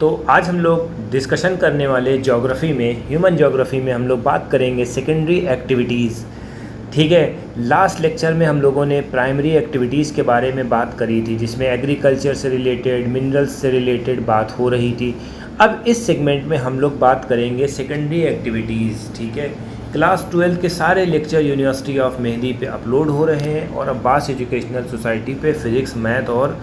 तो आज हम लोग डिस्कशन करने वाले ज्योग्राफी में, ह्यूमन ज्योग्राफी में हम लोग बात करेंगे सेकेंडरी एक्टिविटीज़। ठीक है, लास्ट लेक्चर में हम लोगों ने प्राइमरी एक्टिविटीज़ के बारे में बात करी थी, जिसमें एग्रीकल्चर से रिलेटेड, मिनरल्स से रिलेटेड बात हो रही थी। अब इस सेगमेंट में हम लोग बात करेंगे सेकेंडरी एक्टिविटीज़। ठीक है, क्लास 12 के सारे लेक्चर यूनिवर्सिटी ऑफ मेहंदी पे अपलोड हो रहे हैं और अब्बास एजुकेशनल सोसाइटी पे फिज़िक्स, मैथ और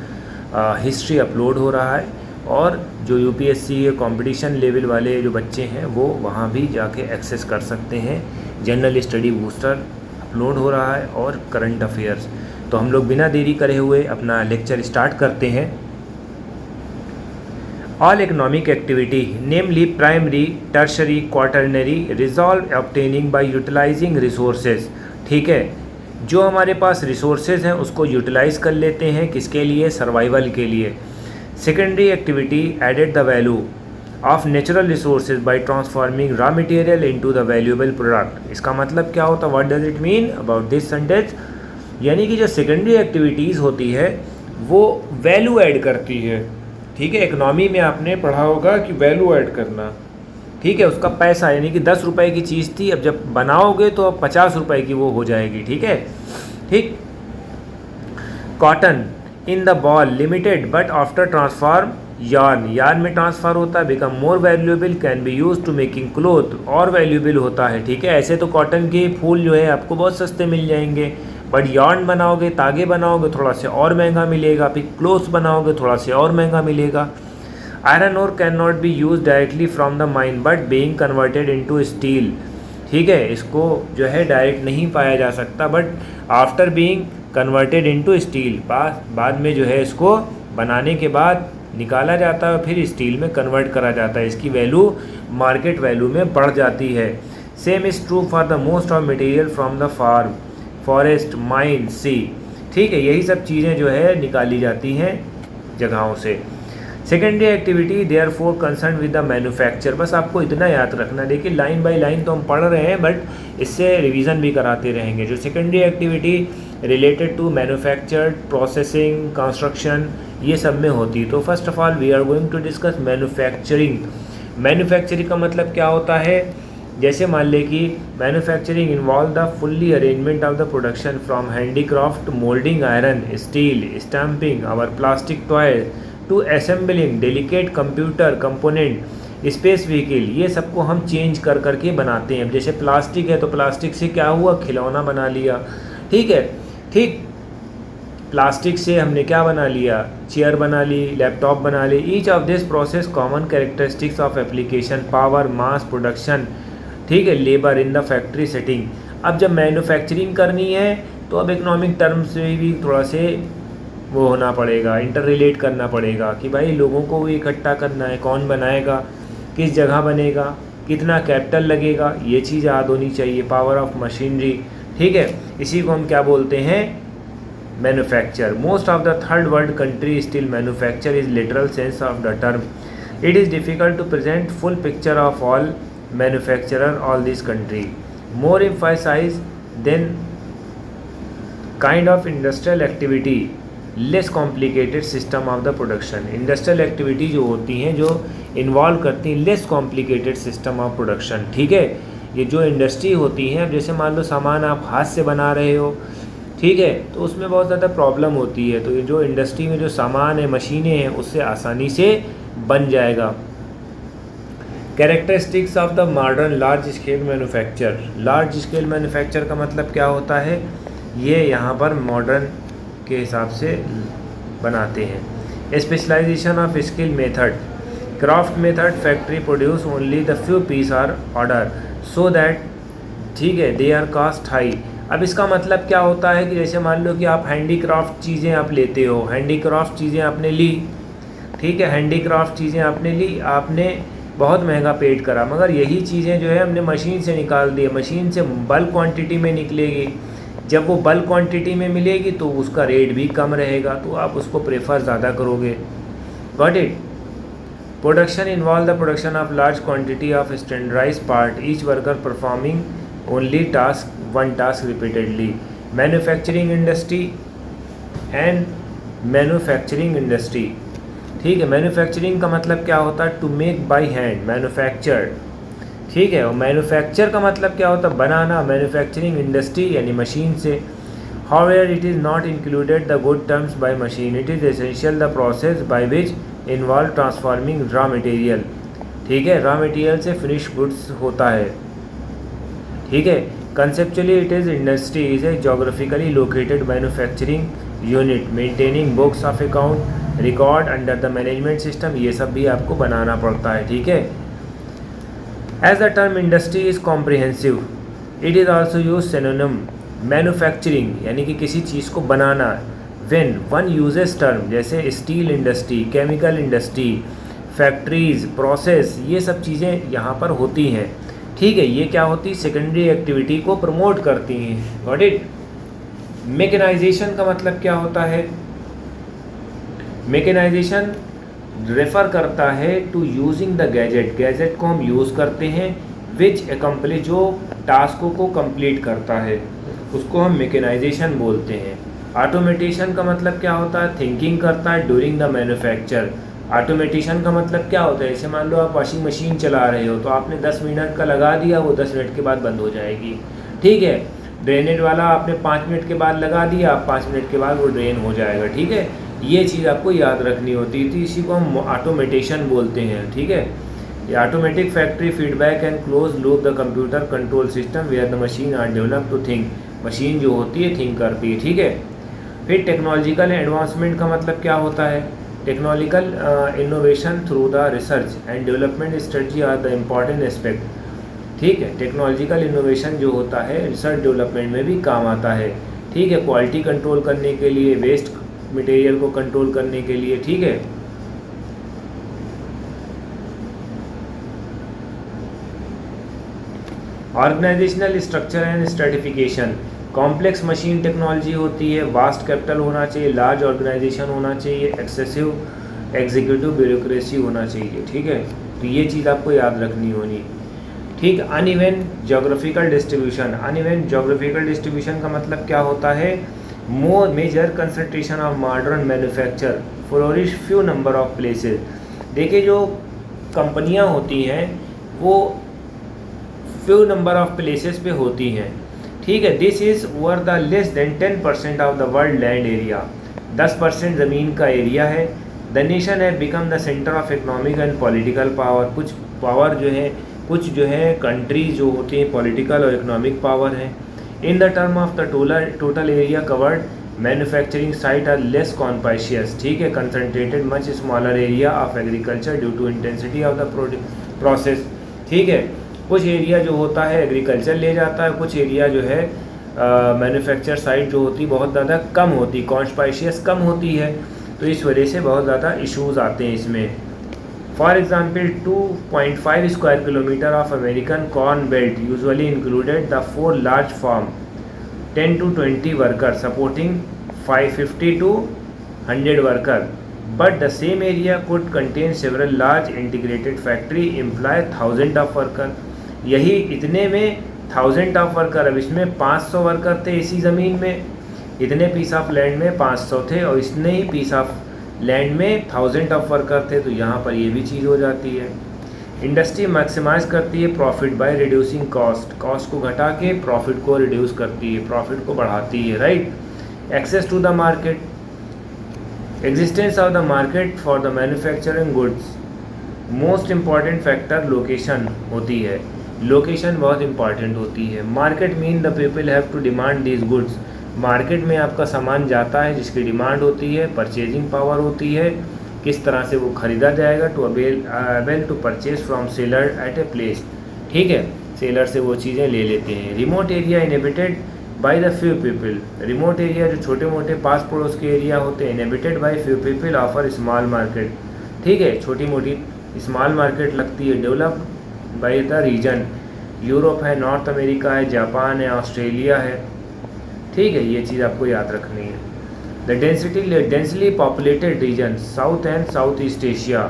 हिस्ट्री अपलोड हो रहा है। और जो यूपीएससी के कंपटीशन लेवल वाले जो बच्चे हैं वो वहाँ भी जाके एक्सेस कर सकते हैं। जनरल स्टडी बूस्टर अपलोड हो रहा है और करंट अफेयर्स। तो हम लोग बिना देरी करे हुए अपना लेक्चर स्टार्ट करते हैं। All economic activity namely primary, tertiary, quaternary resolve obtaining by utilising resources. ठीक है, जो हमारे पास रिसोर्सेज हैं उसको यूटिलाइज़ कर लेते हैं, किसके लिए? सर्वाइवल के लिए। Secondary activity added the value of natural resources by transforming raw material into the valuable product. इसका मतलब क्या होता है? What does it mean about this sentence? यानी कि जो सेकेंडरी एक्टिविटीज़ होती है वो वैल्यू ऐड करती है। ठीक है, इकोनॉमी में आपने पढ़ा होगा कि वैल्यू ऐड करना। ठीक है, उसका पैसा, यानी कि 10 रुपये की चीज़ थी, अब जब बनाओगे तो अब 50 रुपये की वो हो जाएगी। ठीक है, ठीक। Cotton in the ball limited but after transform yarn में ट्रांसफर होता है, become more valuable, can be use to making cloth, और वैल्यूएबल होता है। ठीक है, ऐसे तो कॉटन के फूल जो है आपको बहुत सस्ते मिल जाएंगे, बट यार्न बनाओगे, तागे बनाओगे, थोड़ा से और महंगा मिलेगा। फिर क्लोथ्स बनाओगे, थोड़ा से और महंगा मिलेगा। Iron ore can not be use directly from the mine but being converted into steel. ठीक है, इसको जो है डायरेक्ट नहीं पाया जा सकता, but after being converted into steel, बाद में जो है इसको बनाने के बाद निकाला जाता है, फिर स्टील में कन्वर्ट करा जाता है। इसकी वैल्यू मार्केट वैल्यू में बढ़ जाती है। Same is true for the most of material from the farm, forest, mine, sea. ठीक है, यही सब चीज़ें जो है निकाली जाती हैं जगहों से। Secondary activity therefore concern with the manufacture. बस आपको इतना याद रखना, देखिए लाइन बाय लाइन तो हम पढ़ रहे हैं, बट इससे रिवीजन भी कराते रहेंगे। जो secondary activity related to manufactured, processing, construction, ये सब में होती। तो first of all we are going to discuss manufacturing. Manufacturing का मतलब क्या होता है? जैसे मान लें कि manufacturing involve the fully arrangement of the production from handicraft, moulding iron, steel, stamping our plastic toy to assembling delicate computer component, space vehicle. ये सबको हम चेंज कर करके बनाते हैं। जैसे प्लास्टिक है तो प्लास्टिक से क्या हुआ? खिलौना बना लिया। ठीक है, ठीक। प्लास्टिक से हमने क्या बना लिया? चेयर बना ली, लैपटॉप बना ली। Each of this process common characteristics of application, power, mass production, ठीक है, labour in the factory setting. अब जब मैन्युफैक्चरिंग करनी है तो अब इकोनॉमिक टर्म से भी थोड़ा से वो होना पड़ेगा, इंटर रिलेट करना पड़ेगा कि भाई लोगों को भी इकट्ठा करना है, कौन बनाएगा, किस जगह बनेगा, कितना कैपिटल लगेगा, ये चीज़ याद होनी चाहिए। पावर ऑफ मशीनरी, ठीक है, इसी को हम क्या बोलते हैं? Manufacture. Most of the third world country still manufacture is literal sense of the term. It is difficult to present full picture of all manufacturer all this country. More emphasise than kind of industrial activity, less complicated system of the production. Industrial activity जो होती हैं, जो involve करती हैं less complicated system of production. ठीक है, ये जो इंडस्ट्री होती हैं, अब जैसे मान लो सामान आप हाथ से बना रहे हो, ठीक है, तो उसमें बहुत ज़्यादा प्रॉब्लम होती है। तो ये जो इंडस्ट्री में जो सामान है, मशीनें हैं, उससे आसानी से बन जाएगा। Characteristics of the modern large scale manufacture. Large scale manufacture का मतलब क्या होता है? ये यहाँ पर मॉडर्न के हिसाब से बनाते हैं। Specialisation of skill method, craft method, factory produce only the few piece are order so that, ठीक है, दे आर कास्ट हाई। अब इसका मतलब क्या होता है कि जैसे मान लो कि आप हैंडीक्राफ्ट चीज़ें आप लेते हो, हैंडीक्राफ्ट चीज़ें आपने ली, ठीक है, हैंडीक्राफ्ट चीज़ें आपने ली, आपने बहुत महंगा पेड करा, मगर यही चीज़ें जो है हमने मशीन से निकाल दी, मशीन से बल्क क्वांटिटी में निकलेगी। जब वो बल्क क्वांटिटी में मिलेगी तो उसका रेट भी कम रहेगा, तो आप उसको प्रेफर ज़्यादा करोगे। Got it? Production involve the production of large quantity of standardise part, each worker performing only task one task repeatedly. Manufacturing industry and manufacturing industry, ठीक है। मैन्युफैक्चरिंग का मतलब क्या होता है? To make by hand, manufacture, ठीक है। और मैन्युफैक्चर का मतलब क्या होता है? बनाना। मैन्युफैक्चरिंग इंडस्ट्री यानी मशीन से। However, it is not included the good terms by machine. It is essential the process by which involve transforming raw material. ठीक है, रॉ मटेरियल से फिनिश गुड्स होता है, ठीक है। Conceptually it is industry is a geographically located manufacturing unit maintaining books of account record under the management system. ये सब भी आपको बनाना पड़ता है, ठीक है। As the term industry is comprehensive, it is also use synonym manufacturing यानी कि किसी चीज़ को बनाना। व्हेन वन यूजेस टर्म जैसे steel industry, chemical industry, factories, process, ये सब चीज़ें यहाँ पर होती हैं, ठीक है। ये क्या होती? सेकेंडरी एक्टिविटी को प्रमोट करती हैं। Got it. मैकेनाइजेशन का मतलब क्या होता है? मैकेनाइजेशन रेफर करता है to using the gadget, gadget को हम यूज़ करते हैं, विच एकम्प्लिश, जो टास्कों को कंप्लीट करता है उसको हम मैकेनाइजेशन बोलते हैं। ऑटोमेटेशन का मतलब क्या होता है? थिंकिंग करता है ड्यूरिंग द मैन्युफैक्चर। ऑटोमेटेशन का मतलब क्या होता है? जैसे मान लो आप वॉशिंग मशीन चला रहे हो तो आपने 10 मिनट का लगा दिया, वो 10 मिनट के बाद बंद हो जाएगी, ठीक है। ड्रेनेज वाला आपने 5 मिनट के बाद लगा दिया, आप 5 मिनट के बाद वो ड्रेन हो जाएगा, ठीक है। ये चीज़ आपको याद रखनी होती थी, इसी को हम ऑटोमेटेशन बोलते हैं, ठीक है। ये automatic factory feedback and close loop the computer control system where the machine are develop to think. Machine जो होती है थिंक करती है, ठीक है। फिर टेक्नोलॉजिकल एडवांसमेंट का मतलब क्या होता है? Technological innovation through the research and development strategy are the important aspect, ठीक है। टेक्नोलॉजिकल इनोवेशन जो होता है रिसर्च डेवलपमेंट में भी काम आता है, ठीक है। क्वालिटी कंट्रोल करने के लिए, वेस्ट मटेरियल को कंट्रोल करने के लिए, ठीक है। Organisational structure and stratification, complex machine technology होती है, वास्ट कैपिटल होना चाहिए, लार्ज ऑर्गेनाइजेशन होना चाहिए, एक्सेसिव एग्जीक्यूटिव ब्यूरोक्रेसी होना चाहिए, ठीक है। तो ये चीज़ आपको याद रखनी होनी, ठीक। Uneven geographical distribution, uneven geographical distribution का मतलब क्या होता है? More major concentration of modern manufacture flourish few number of places. देखिए जो कंपनियां होती हैं वो फ्यू नंबर ऑफ प्लेसेस पे होती हैं, ठीक है। This is over the less than 10% of the world land area, 10% ज़मीन का एरिया है। द नेशन है become the centre of economic and political power, कुछ पावर जो है, कुछ जो है कंट्री जो होती हैं पॉलिटिकल और इकोनॉमिक पावर है। In the term of the total area covered manufacturing site are less conspicuous, ठीक है, concentrated much smaller area of agriculture due to intensity of the process, ठीक है। कुछ एरिया जो होता है एग्रीकल्चर ले जाता है, कुछ एरिया जो है मैन्युफैक्चर साइट जो होती बहुत ज़्यादा कम होती, कॉन्स्पाइशियस कम होती है, तो इस वजह से बहुत ज़्यादा इश्यूज़ आते हैं इसमें। For example 2.5 square kilometre of American corn belt usually included the 4 large farm 10 to 20 worker supporting 550 to 100 worker, but the same area could contain several large integrated factory employ 1000 of worker। यही इतने में 1000 of worker, अब इसमें 500 worker थे इसी ज़मीन में, इतने पीस ऑफ लैंड में 500 थे और इतने ही पीस ऑफ लैंड में 1000 ऑफ वर्कर थे, तो यहाँ पर ये भी चीज़ हो जाती है। इंडस्ट्री मैक्सिमाइज करती है profit by reducing cost, cost को घटा के प्रॉफिट को रिड्यूस करती है, प्रॉफिट को बढ़ाती है, right. Access to the market, existence of the market for the manufacturing goods, most important factor location होती है, लोकेशन बहुत इंपॉर्टेंट होती है। Market mean the people have to demand these goods, market में आपका सामान जाता है जिसकी डिमांड होती है, परचेजिंग पावर होती है, किस तरह से वो ख़रीदा जाएगा, to avail to purchase from seller at a place, ठीक है, सेलर से वो चीज़ें ले लेते हैं। Remote area inhabited by the few people, remote area जो छोटे मोटे पास पड़ोस के एरिया होते हैं, inhabited by few people offer small market, ठीक है, छोटी मोटी स्मॉल मार्केट लगती है। Developed by the region, Europe है, नॉर्थ अमेरिका है, जापान है, ऑस्ट्रेलिया है, ठीक है, ये चीज़ आपको याद रखनी है। The densely populated region, South and South East Asia,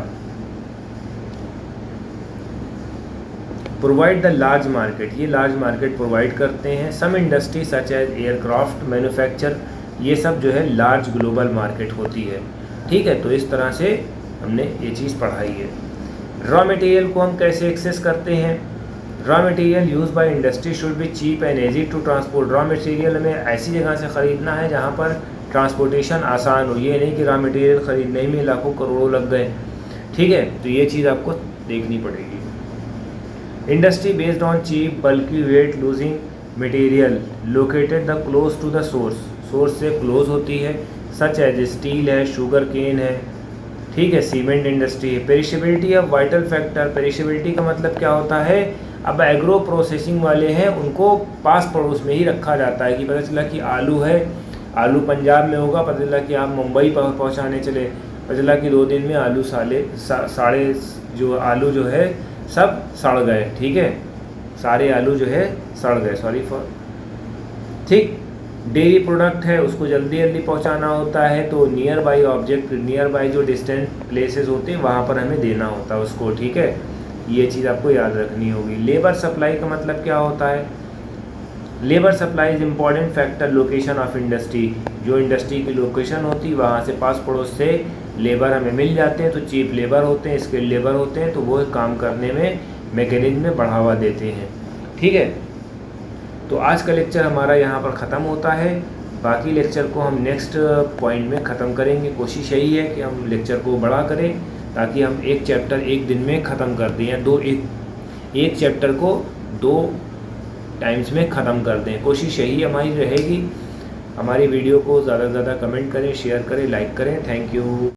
provide the large market, ये लार्ज मार्केट प्रोवाइड करते हैं। Some industry such as aircraft manufacture, ये सब जो है लार्ज ग्लोबल मार्केट होती है, ठीक है। तो इस तरह से हमने ये चीज़ पढ़ाई है। रॉ मटेरियल को हम कैसे एक्सेस करते हैं? Raw material use by industry should be cheap and easy to transport. Raw material हमें ऐसी जगह से ख़रीदना है जहाँ पर ट्रांसपोर्टेशन आसान हो। ये नहीं कि रॉ मटेरियल ख़रीदने में लाखों करोड़ों लग गए, ठीक है, तो ये चीज़ आपको देखनी पड़ेगी। इंडस्ट्री बेस्ड ऑन चीप बल्कि weight losing material located the close to the source से क्लोज होती है, सच एज स्टील है, शुगर केन है, ठीक है, सीमेंट इंडस्ट्री है। Perishability of vital factor, perishability का मतलब क्या होता है? अब एग्रो प्रोसेसिंग वाले हैं उनको पास पड़ोस में ही रखा जाता है कि पता चला कि आलू है, आलू पंजाब में होगा, पता चला कि आप मुंबई पहुंचाने चले, पता चला कि 2 दिन में आलू साढ़े जो आलू जो है सब सड़ गए, ठीक है, सारे आलू जो है सड़ गए, सॉरी फॉर, ठीक। डेयरी प्रोडक्ट है उसको जल्दी जल्दी पहुंचाना होता है, तो near by object, near by जो डिस्टेंट प्लेसेस होते हैं वहाँ पर हमें देना होता है उसको, ठीक है, ये चीज़ आपको याद रखनी होगी। लेबर सप्लाई का मतलब क्या होता है? Labour supply is important factor location of industry. जो इंडस्ट्री की लोकेशन होती है वहाँ से पास पड़ोस से लेबर हमें मिल जाते हैं, तो चीप लेबर होते हैं, स्किल्ड लेबर होते हैं, तो वो काम करने में मैकेनिज्म में बढ़ावा देते हैं, ठीक है। तो आज का लेक्चर हमारा यहाँ पर ख़त्म होता है, बाकी लेक्चर को हम नेक्स्ट पॉइंट में ख़त्म करेंगे। कोशिश यही है कि हम लेक्चर को बड़ा करें ताकि हम एक चैप्टर एक दिन में ख़त्म कर दें, या एक चैप्टर को 2 टाइम्स में ख़त्म कर दें। कोशिश यही हमारी रहेगी। हमारी वीडियो को ज़्यादा से ज़्यादा कमेंट करें, शेयर करें, लाइक करें। Thank you.